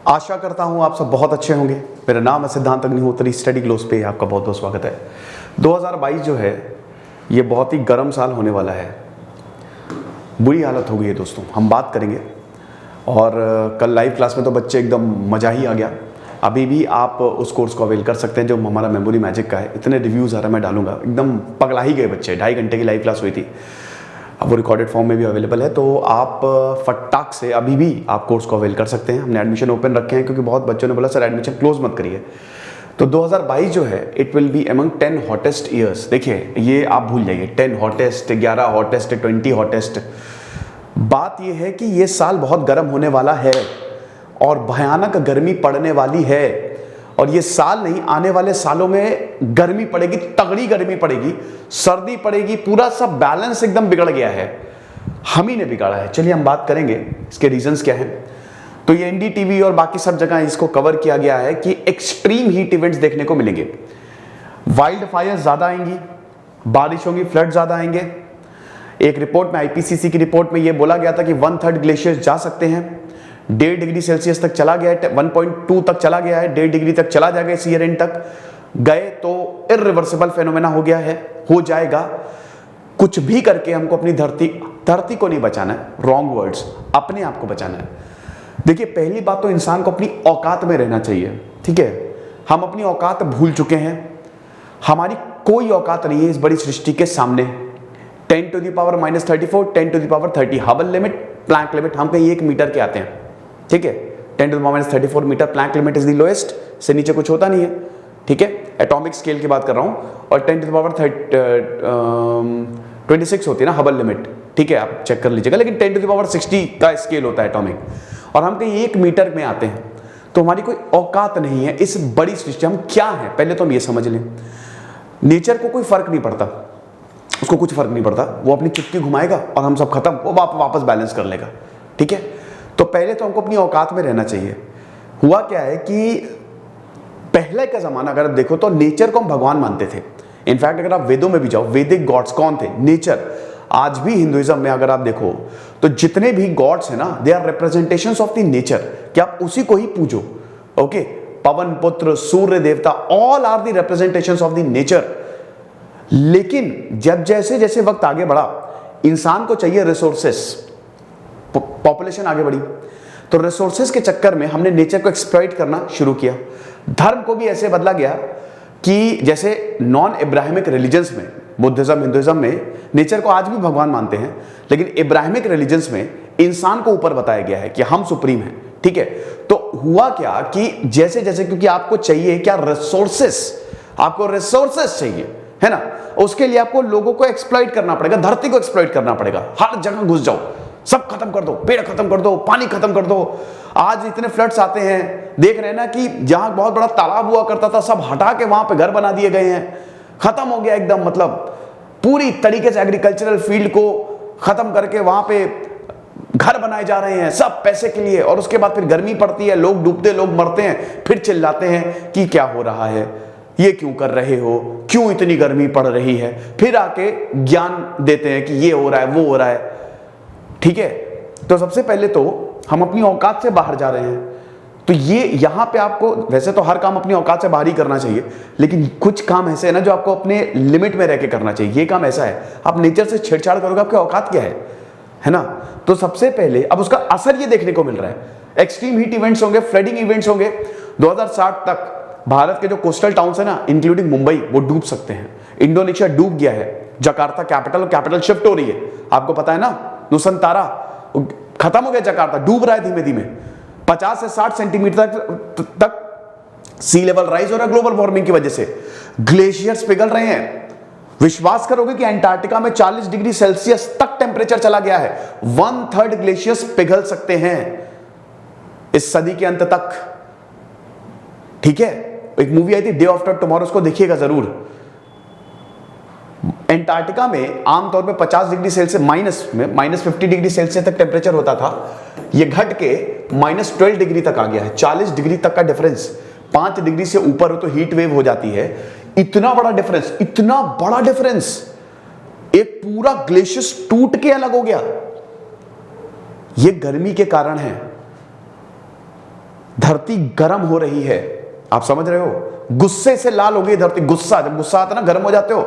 आशा करता हूँ आप सब बहुत अच्छे होंगे। मेरा नाम है सिद्धांत अग्निहोत्री। स्टडी क्लोज पे आपका बहुत बहुत स्वागत है। 2022 जो है ये बहुत ही गर्म साल होने वाला है। बुरी हालत हो गई है दोस्तों, हम बात करेंगे। और कल लाइव क्लास में तो बच्चे एकदम मज़ा ही आ गया। अभी भी आप उस कोर्स को अवेल कर सकते हैं जो हमारा मेमोरी मैजिक का है। इतने रिव्यूज़ आ रहे हैं, मैं डालूंगा। एकदम पगला ही गए बच्चे। 2.5 घंटे की लाइव क्लास हुई थी। अब वो रिकॉर्डेड फॉर्म में भी अवेलेबल है, तो आप फटाक से अभी भी आप कोर्स को अवेल कर सकते हैं। हमने एडमिशन ओपन रखे हैं क्योंकि बहुत बच्चों ने बोला सर एडमिशन क्लोज मत करिए। तो 2022 जो है it will be among 10 hottest years. देखिए ये आप भूल जाइए 10 हॉटेस्ट, 11 हॉटेस्ट, 20 हॉटेस्ट। बात ये है कि ये साल बहुत गर्म होने वाला है और भयानक गर्मी पड़ने वाली है। और ये साल नहीं, आने वाले सालों में गर्मी पड़ेगी, तगड़ी गर्मी पड़ेगी, सर्दी पड़ेगी, पूरा सब बैलेंस एकदम बिगड़ गया है। हम ही ने बिगाड़ा है। चलिए हम बात करेंगे इसके रीजंस क्या हैं। तो ये एनडीटीवी और बाकी सब जगह इसको कवर किया गया है कि एक्सट्रीम हीट इवेंट्स देखने को मिलेंगे। वाइल्ड फायर ज्यादा आएंगी, बारिश होगी, फ्लड ज्यादा आएंगे। एक रिपोर्ट में, आईपीसीसी की रिपोर्ट में यह बोला गया था कि 1/3 ग्लेशियर्स जा सकते हैं। 1.5 डिग्री सेल्सियस तक चला गया है, 1.2 तक चला गया है, 1.5 डिग्री तक चला जाएगा इस ईयर एंड तक। गए तो इररिवर्सिबल फेनोमेना हो गया है, हो जाएगा। कुछ भी करके हमको अपनी धरती को नहीं बचाना है, रॉन्ग वर्ड्स, अपने आप को बचाना है। देखिए पहली बात तो इंसान को अपनी औकात में रहना चाहिए, ठीक है। हम अपनी औकात भूल चुके हैं। हमारी कोई औकात नहीं है इस बड़ी सृष्टि के सामने। 10⁻⁻34, 10⁻30 हबल लिमिट, प्लैंक लिमिट, हम कहीं 1 मीटर के आते हैं, ठीक है। 10⁻34 metre Planck limit is the lowest, से नीचे कुछ होता नहीं है, ठीक है। एटॉमिक स्केल की बात कर रहा हूं। और 10⁻26 होती है ना हबल लिमिट, ठीक है, आप चेक कर लीजिएगा। लेकिन 10⁻60 का स्केल होता है एटॉमिक, और हम कहीं 1 मीटर में आते हैं। तो हमारी कोई औकात नहीं है इस बड़ी सृष्टि। हम क्या है पहले तो हम ये समझ लें। नेचर को कोई फर्क नहीं पड़ता, उसको कुछ फर्क नहीं पड़ता, वो अपनी चुटकी घुमाएगा और हम सब खत्म, वो वापस बैलेंस कर लेगा, ठीक है। तो पहले तो हमको अपनी औकात में रहना चाहिए। हुआ क्या है कि पहले का जमाना अगर देखो तो नेचर को हम भगवान मानते थे। इनफैक्ट अगर आप वेदों में भी जाओ, वैदिक गॉड्स कौन थे? नेचर। आज भी हिंदुइज्म में अगर आप देखो तो जितने भी गॉड्स हैं ना, they are representations of the nature, कि आप उसी को ही पूजो, ओके। पवन पुत्र, सूर्य देवता, all are the representations of the nature. लेकिन जब जैसे जैसे वक्त आगे बढ़ा, इंसान को चाहिए रिसोर्सेस, पॉपुलेशन आगे बढ़ी, तो रिसोर्सेस के चक्कर में हमने नेचर को एक्सप्लॉइट करना शुरू किया। धर्म को भी ऐसे बदला गया कि जैसे नॉन इब्राहिमिक रिलीजन्स में, बुद्धिज्म, हिंदुइज्म में नेचर को आज भी भगवान मानते हैं, लेकिन इब्राहिमिक रिलीजन्स में इंसान को ऊपर बताया गया है कि हम सुप्रीम हैं, ठीक है। तो हुआ क्या कि जैसे जैसे, क्योंकि आपको चाहिए क्या? रिसोर्सेस। आपको रिसोर्सेस चाहिए, है ना। उसके लिए आपको लोगों को एक्सप्लॉइट करना पड़ेगा, धरती को एक्सप्लॉइट करना पड़ेगा। हर जगह घुस जाओ, सब खत्म कर दो, पेड़ खत्म कर दो, पानी खत्म कर दो। आज इतने फ्लड्स आते हैं, देख रहे हैं ना कि जहां बहुत बड़ा तालाब हुआ करता था सब हटा के वहां पे घर बना दिए गए हैं। खत्म हो गया एकदम, मतलब पूरी तरीके से एग्रीकल्चरल फील्ड को खत्म करके वहां पे घर बनाए जा रहे हैं, सब पैसे के लिए। और उसके बाद फिर गर्मी पड़ती है, लोग डूबते, लोग मरते हैं, फिर चिल्लाते हैं कि क्या हो रहा है, ये क्यों कर रहे हो, क्यों इतनी गर्मी पड़ रही है। फिर आके ज्ञान देते हैं कि ये हो रहा है, वो हो रहा है, ठीक है। तो सबसे पहले तो हम अपनी औकात से बाहर जा रहे हैं। तो ये यहां पे आपको, वैसे तो हर काम अपनी औकात से बाहर ही करना चाहिए, लेकिन कुछ काम ऐसे है ना जो आपको अपने लिमिट में रह के करना चाहिए। ये काम ऐसा है, आप नेचर से छेड़छाड़ करोगे, आपकी औकात क्या है ना। तो सबसे पहले अब उसका असर ये देखने को मिल रहा है। एक्सट्रीम हीट इवेंट्स होंगे, फ्लडिंग इवेंट्स होंगे। 2060 तक भारत के जो कोस्टल टाउन्स है ना, इंक्लूडिंग मुंबई, वो डूब सकते हैं। इंडोनेशिया डूब गया है, जकार्ता कैपिटल शिफ्ट हो रही है, आपको पता है ना। नुसंतारा खत्म हो गया, जकार्ता डूब रहा है धीमे धीमे। 50 से 60 सेंटीमीटर तक सी लेवल राइज हो रहा है ग्लोबल वार्मिंग की वजह से। ग्लेशियर्स पिघल रहे हैं। विश्वास करोगे कि अंटार्कटिका में 40 डिग्री सेल्सियस तक टेम्परेचर चला गया है। 1/3 ग्लेशियर्स पिघल सकते हैं इस सदी के अंत तक, ठीक है। एक मूवी आई थी डे आफ्टर टुमारो, उसको देखिएगा जरूर। अंटार्कटिका में आमतौर पे 50 डिग्री सेल्सियस -50 डिग्री सेल्सियस तक टेम्परेचर होता था। ये घट के -12 डिग्री तक आ गया है। 40 डिग्री तक का डिफरेंस, 5 डिग्री से ऊपर हो तो हीट वेव हो जाती है। इतना बड़ा डिफरेंस, इतना बड़ा डिफरेंस, एक पूरा ग्लेशियर टूट के अलग हो गया। ये गर्मी के कारण है। धरती गर्म हो रही है, आप समझ रहे हो, गुस्से से लाल हो गई धरती। गुस्सा, जब गुस्सा आता है ना, गर्म हो जाते हो,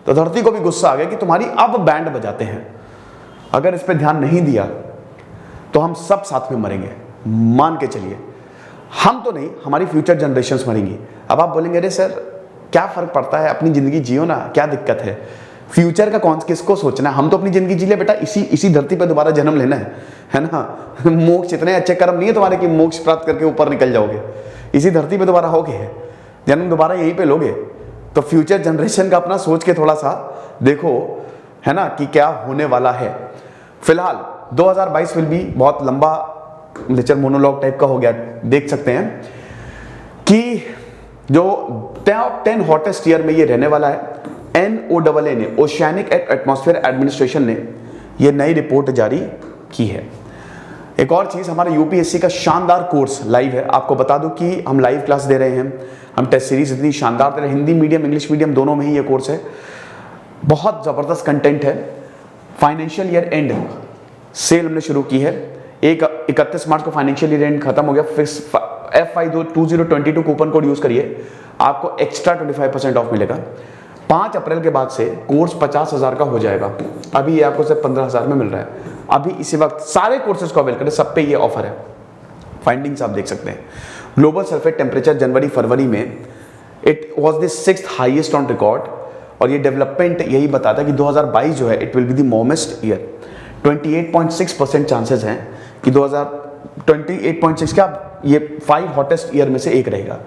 तो धरती को भी गुस्सा आ गया कि तुम्हारी अब बैंड बजाते हैं। अगर इस पे ध्यान नहीं दिया तो हम सब साथ में मरेंगे, मान के चलिए। हम तो नहीं, हमारी फ्यूचर जनरेशंस मरेंगी। अब आप बोलेंगे अरे सर क्या फर्क पड़ता है, अपनी जिंदगी जियो ना, क्या दिक्कत है, फ्यूचर का कौन किसको सोचना है, हम तो अपनी जिंदगी जी ले बेटा, इसी धरती पर दोबारा जन्म लेना है ना। मोक्ष, इतने अच्छे कर्म नहीं है तुम्हारे कि मोक्ष प्राप्त करके ऊपर निकल जाओगे, इसी धरती पे दोबारा होगे, जन्म दोबारा यहीं पे लोगे। तो फ्यूचर जनरेशन का अपना सोच के थोड़ा सा देखो, है ना, कि क्या होने वाला है। फिलहाल 2022 विल बी, बहुत लंबा लेक्चर मोनोलॉग टाइप का हो गया, देख सकते हैं कि जो टॉप 10 हॉटेस्ट ईयर में ये रहने वाला है। NOAA ने, ओशियानिक एटमॉस्फेयर एडमिनिस्ट्रेशन ने ये नई रिपोर्ट जारी की है। एक और चीज, हमारा यूपीएससी का शानदार कोर्स लाइव है। आपको बता दूं कि हम लाइव क्लास दे रहे हैं, हम टेस्ट सीरीज इतनी शानदार दे रहे हैं, हिंदी मीडियम इंग्लिश मीडियम दोनों में ही ये कोर्स है। बहुत जबरदस्त कंटेंट है। फाइनेंशियल ईयर एंड सेल हमने शुरू की है, 31 मार्च को फाइनेंशियल ईयर एंड खत्म हो गया। FY 2022 कूपन कोड यूज करिए, आपको एक्स्ट्रा 25% ऑफ मिलेगा। 5 अप्रैल के बाद से कोर्स 50,000 का हो जाएगा। अभी ये आपको सिर्फ 15,000 में मिल रहा है। अभी इसी वक्त सारे कोर्सेज को अवेल करें, सब पे ये ऑफर है। फाइंडिंग्स आप देख सकते हैं। ग्लोबल सल्फेट टेम्परेचर जनवरी फरवरी में it was the 6th highest on record, और ये डेवलपमेंट यही बताता है कि 2022 जो है it will be the warmest year. 28.6% chances हैं कि 28.6 क्या, ये 5 हॉटेस्ट ईयर में से एक रहेगा।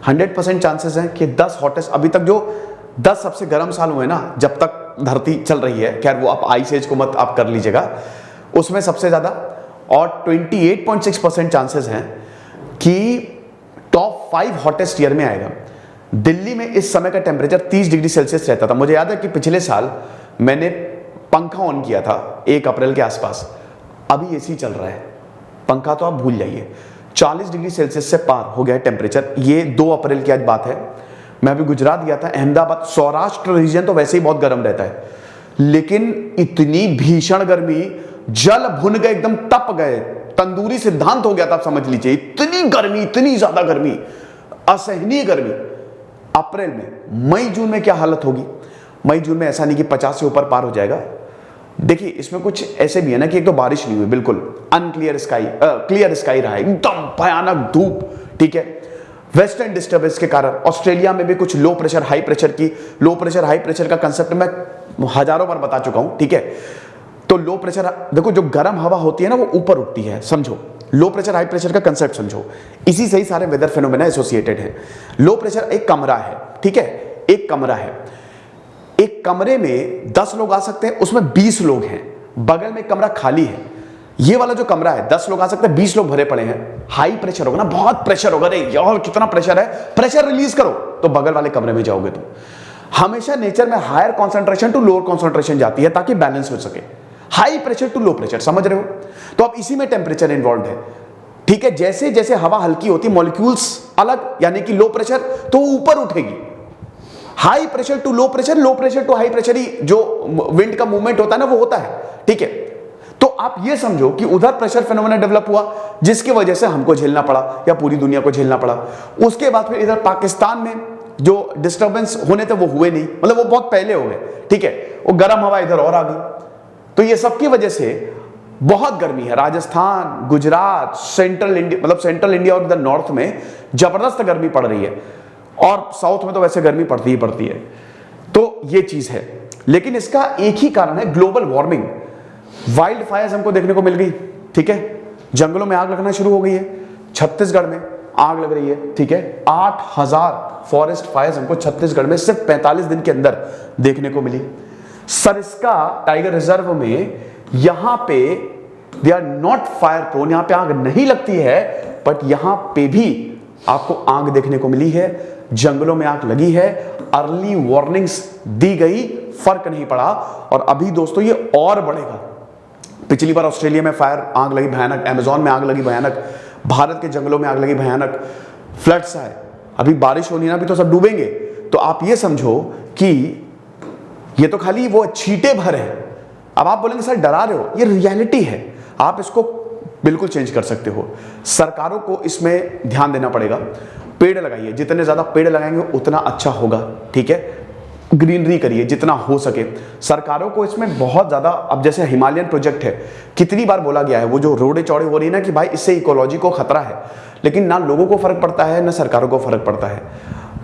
100% चांसेस हैं कि 10 हॉटेस्ट, अभी तक जो 10 सबसे गर्म साल हुए ना, जब तक धरती चल रही है, खैर वो आप आइस एज को मत आप कर लीजिएगा, उसमें सबसे ज्यादा, और 28.6% चांसेस हैं कि टॉप 5 हॉटेस्ट ईयर में आएगा। दिल्ली में इस समय का टेम्परेचर 30 डिग्री सेल्सियस रहता था। मुझे याद है कि पिछले साल मैंने पंखा ऑन किया था 1 अप्रैल के आसपास, अभी एसी चल रहा है, पंखा तो आप भूल जाइए। 40 डिग्री सेल्सियस से पार हो गया है टेम्परेचर। ये 2 अप्रैल की आज बात है। मैं अभी गुजरात गया था, अहमदाबाद, सौराष्ट्र रीजन तो वैसे ही बहुत गर्म रहता है, लेकिन इतनी भीषण गर्मी, जल भुन गए, एकदम तप गए, तंदूरी सिद्धांत हो गया था, आप समझ लीजिए। इतनी गर्मी, इतनी ज्यादा गर्मी, असहनीय गर्मी अप्रैल में। मई जून में क्या हालत होगी? मई जून में ऐसा नहीं कि 50 से ऊपर पार हो जाएगा। देखिए इसमें कुछ ऐसे भी है ना कि एक तो बारिश नहीं हुई, बिल्कुल अनक्लियर स्काई, क्लियर स्काई रहा है, एकदम भयानक धूप, ठीक है। वेस्टर्न डिस्टर्बेंस के कारण ऑस्ट्रेलिया में भी कुछ लो प्रेशर हाई प्रेशर का कंसेप्ट मैं हजारों बार बता चुका हूं, ठीक है। तो लो प्रेशर, देखो जो गर्म हवा होती है ना वो ऊपर उठती है, समझो। लो प्रेशर हाई प्रेशर का कंसेप्ट समझो, इसी से ही सारे वेदर फेनोमेना एसोसिएटेड है। लो प्रेशर एक कमरा है, ठीक है, एक कमरा है, एक कमरे में 10 लोग आ सकते हैं, उसमें 20 लोग हैं, बगल में कमरा खाली है। ये वाला जो कमरा है 10 लोग आ सकते हैं, 20 लोग भरे पड़े हैं। हाई प्रेशर होगा ना, बहुत प्रेशर होगा, अरे यार कितना प्रेशर है, प्रेशर रिलीज करो, तो बगल वाले कमरे में जाओगे। तो हमेशा नेचर में higher concentration to lower concentration जाती है ताकि बैलेंस हो सके, high pressure to low pressure, समझ रहे हो। तो अब इसी में टेम्परेचर इन्वॉल्व है, ठीक है। जैसे जैसे हवा हल्की होती है, मॉलिक्यूल्स अलग, यानी कि लो प्रेशर तो ऊपर उठेगी, high pressure to low pressure to high pressure ही जो विंड का मूवमेंट होता है ना वो होता है, ठीक है। तो आप ये समझो कि उधर प्रेशर फेनोमेना डेवलप हुआ जिसकी वजह से हमको झेलना पड़ा या पूरी दुनिया को झेलना पड़ा। उसके बाद फिर इधर पाकिस्तान में जो डिस्टर्बेंस होने थे वो हुए नहीं, मतलब वो बहुत पहले हो गए, ठीक है। वो गर्म हवा इधर और आ गई, तो ये सबकी वजह से बहुत गर्मी है। राजस्थान, गुजरात, सेंट्रल इंडिया, मतलब सेंट्रल इंडिया और इधर नॉर्थ में जबरदस्त गर्मी पड़ रही है, और साउथ में तो वैसे गर्मी पड़ती ही पड़ती है। तो ये चीज है, लेकिन इसका एक ही कारण है, ग्लोबल वार्मिंग। वाइल्ड फायर्स हमको देखने को मिल गई, ठीक है, जंगलों में आग लगना शुरू हो गई है। छत्तीसगढ़ में आग लग रही है, ठीक है। 8000 फॉरेस्ट फायर्स हमको छत्तीसगढ़ में सिर्फ 45 दिन के अंदर देखने को मिली। सरिस्का टाइगर रिजर्व में यहां पे they are not fire prone, यहां पे आग नहीं लगती है, बट यहां पे भी आपको आग देखने को मिली है, जंगलों में आग लगी है। अर्ली वार्निंग्स दी गई, फर्क नहीं पड़ा, और अभी दोस्तों ये और बढ़ेगा। पिछली बार ऑस्ट्रेलिया में फायर आग लगी भयानक, अमेज़न में आग लगी भयानक, भारत के जंगलों में आग लगी भयानक, फ्लड्स आए, अभी बारिश होनी ना, अभी तो सब डूबेंगे। तो आप ये समझो कि ये तो खाली वो छींटे भर है। अब आप बोलेंगे सर डरा रहे हो, ये रियलिटी है, आप इसको बिल्कुल चेंज कर सकते हो। सरकारों को इसमें ध्यान देना पड़ेगा। पेड़ लगाइए, जितने ज़्यादा पेड़ लगाएंगे उतना अच्छा होगा, ठीक है। ग्रीनरी करिए जितना हो सके। सरकारों को इसमें बहुत ज़्यादा, अब जैसे हिमालयन प्रोजेक्ट है, कितनी बार बोला गया है, वो जो रोडें चौड़े हो रही है ना कि भाई इससे इकोलॉजी को खतरा है, लेकिन ना लोगों को फर्क पड़ता है ना सरकारों को फर्क पड़ता है।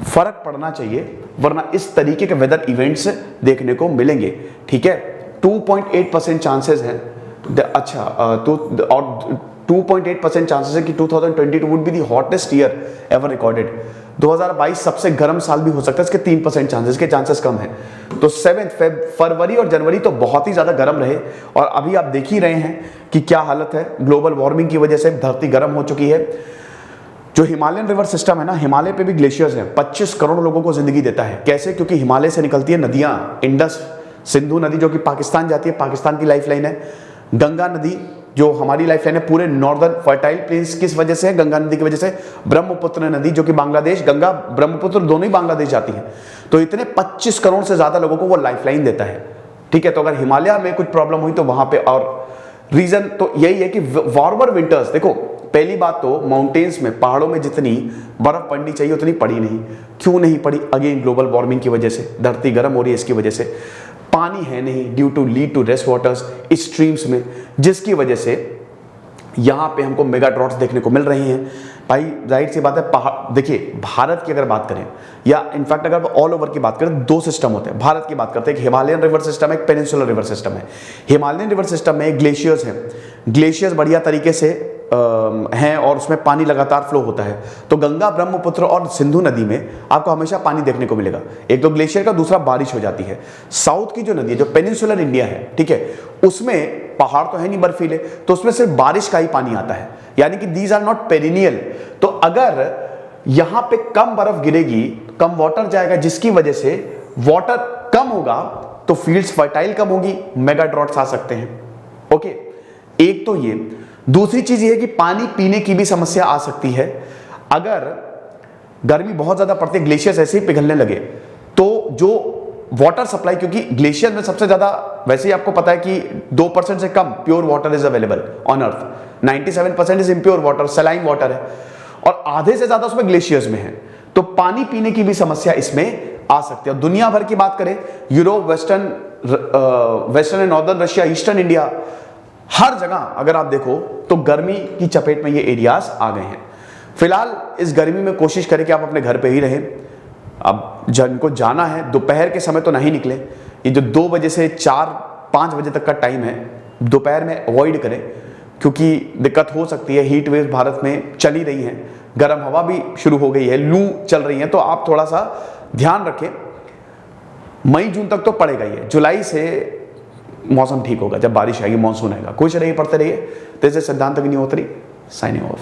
फर्क पड़ना चाहिए, वरना इस तरीके के वेदर इवेंट्स देखने को मिलेंगे, ठीक है। 2.8% चांसेस हैं, अच्छा तो और 2.8% चांसेस है कि 2022 would be the hottest year ever recorded. 2022 सबसे गर्म साल भी हो सकता है, इसके 3% चांसेस के चांसेस कम है। तो 7 फरवरी और जनवरी तो बहुत ही ज्यादा गर्म रहे, और अभी आप देख ही रहे हैं कि क्या हालत है। ग्लोबल वार्मिंग की वजह से धरती गर्म हो चुकी है। जो हिमालयन रिवर सिस्टम है ना, हिमालय पे भी ग्लेशियर्स हैं, 25 करोड़ लोगों को जिंदगी देता है। कैसे? क्योंकि हिमालय से निकलती है नदियां, इंडस सिंधु नदी जो कि पाकिस्तान जाती है, पाकिस्तान की लाइफलाइन है। गंगा नदी जो हमारी लाइफलाइन है पूरे नॉर्दर्न फर्टाइल प्लेस, किस वजह से है? गंगा नदी की वजह से। ब्रह्मपुत्र नदी जो कि बांग्लादेश, गंगा ब्रह्मपुत्र दोनों ही बांग्लादेश जाती है। तो इतने 25 करोड़ से ज्यादा लोगों को वो लाइफलाइन देता है, ठीक है। तो अगर हिमालय में कुछ प्रॉब्लम हुई तो वहां पे, और रीजन तो यही है कि वार्मर विंटर्स, देखो पहली बात तो माउंटेन्स में, पहाड़ों में जितनी बर्फ पड़नी चाहिए उतनी पड़ी नहीं। क्यों नहीं पड़ी? अगेन ग्लोबल वार्मिंग की वजह से, धरती गर्म हो रही है इसकी वजह से। पानी है नहीं, due to lead to rest waters streams में, जिसकी वजह से यहां पे हमको मेगा ड्रॉट्स देखने को मिल रही हैं। भाई जाहिर सी बात है, पहाड़ देखिए, भारत की अगर बात करें या इनफैक्ट अगर ऑल ओवर की बात करें, दो सिस्टम होते हैं। भारत की बात करते हैं, एक हिमालयन रिवर सिस्टम है, एक पेनिनसुलर रिवर सिस्टम है। हिमालयन रिवर सिस्टम में ग्लेशियर्स हैं, ग्लेशियर्स बढ़िया तरीके से हैं और उसमें पानी लगातार फ्लो होता है। तो गंगा, ब्रह्मपुत्र और सिंधु नदी में आपको हमेशा पानी देखने को मिलेगा। एक तो ग्लेशियर का, दूसरा बारिश हो जाती है। साउथ की जो नदी है, जो पेनिनसुलर इंडिया है, ठीक है, उसमें पहाड़ तो है नहीं बर्फीले, तो उसमें सिर्फ बारिश का ही पानी आता है, यानी कि दीज आर नॉट पेरिनियल। तो अगर यहां पे कम बर्फ गिरेगी, कम वाटर जाएगा, जिसकी वजह से वाटर कम होगा तो फील्ड्स फर्टाइल कम होगी, मेगा ड्रॉट्स आ सकते हैं। ओके, एक तो ये। दूसरी चीज ये है कि पानी पीने की भी समस्या आ सकती है। अगर गर्मी बहुत ज्यादा पड़ती है, ग्लेशियर्स ऐसे ही पिघलने लगे, तो जो वाटर सप्लाई, क्योंकि ग्लेशियर में सबसे ज्यादा, वैसे ही आपको पता है कि 2% से कम pure water is available on earth, 97% is impure water, saline water है, और आधे से ज्यादा उसमें ग्लेशियर्स में है। तो पानी पीने की भी समस्या इसमें आ सकती है। दुनिया भर की बात करें, Europe, western and northern Russia, eastern India, हर जगह अगर आप देखो तो गर्मी की चपेट में ये एरियाज आ गए हैं। फिलहाल इस गर्मी में कोशिश करें कि आप अपने घर पे ही रहें। अब जिनको जाना है दोपहर के समय तो नहीं निकले। ये जो 2 बजे से 4-5 बजे तक का टाइम है, दोपहर में अवॉइड करें, क्योंकि दिक्कत हो सकती है। हीट वेव भारत में चल ही रही है, गर्म हवा भी शुरू हो गई है, लू चल रही है, तो आप थोड़ा सा ध्यान रखें। मई जून तक तो पड़ेगा ये, जुलाई से मौसम ठीक होगा, जब बारिश आएगी, मानसून आएगा। खुश रहिए, पढ़ते रहिए। दिस इज सिद्धांत अग्निहोत्री, साइनिंग ऑफ।